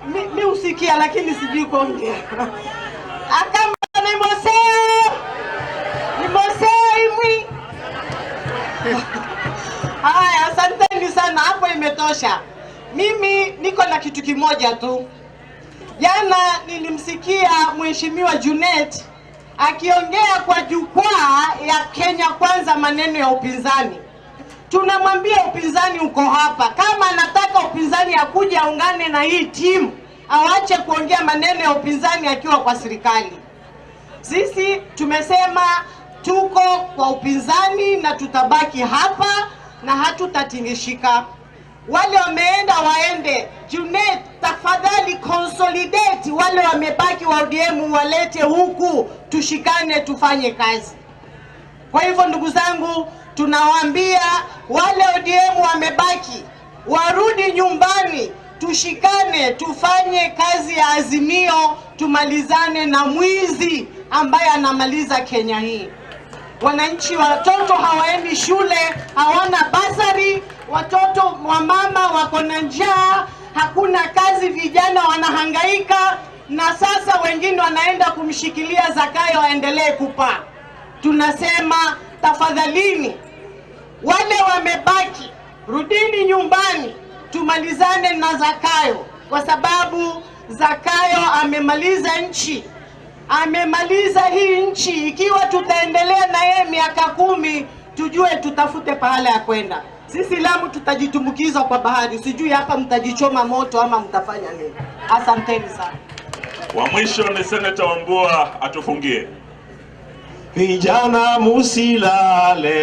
mi usikia lakini sijui kuongea. Akamba imwi. Haya, asanteni sana, hapo imetosha. Mimi niko na kitu kimoja tu. Jana nilimsikia Mheshimiwa Junet akiongea kwa jukwaa ya Kenya Kwanza maneno ya upinzani. Tunamwambia upinzani uko hapa. Kama anataka upinzani akuje aungane na hii timu, awache kuongea maneno ya upinzani akiwa kwa serikali. Sisi tumesema tuko kwa upinzani na tutabaki hapa na hatutatingishika. Wale wameenda waende. Junet, tafadhali consolidate wale wamebaki wa ODM walete huku, tushikane tufanye kazi. Kwa hivyo ndugu zangu, tunawaambia wale ODM wamebaki warudi nyumbani, tushikane tufanye kazi ya Azimio, tumalizane na mwizi ambaye anamaliza Kenya hii. Wananchi, watoto hawaendi shule, hawana basari, watoto wa mama wako na njaa, hakuna kazi, vijana wanahangaika, na sasa wengine wanaenda kumshikilia Zakayo waendelee kupaa. Tunasema tafadhalini, wale wamebaki rudini nyumbani, tumalizane na Zakayo, kwa sababu Zakayo amemaliza nchi. Amemaliza hii nchi. Ikiwa tutaendelea na yeye miaka 10, tujue tutafute pahala ya kwenda. Sisi Lamu tutajitumbukiza kwa bahari. Sijui hapa mtajichoma moto ama mtafanya nini. Asanteni sana. Wa mwisho ni Senator Wambua atufungie. Vijana musilale.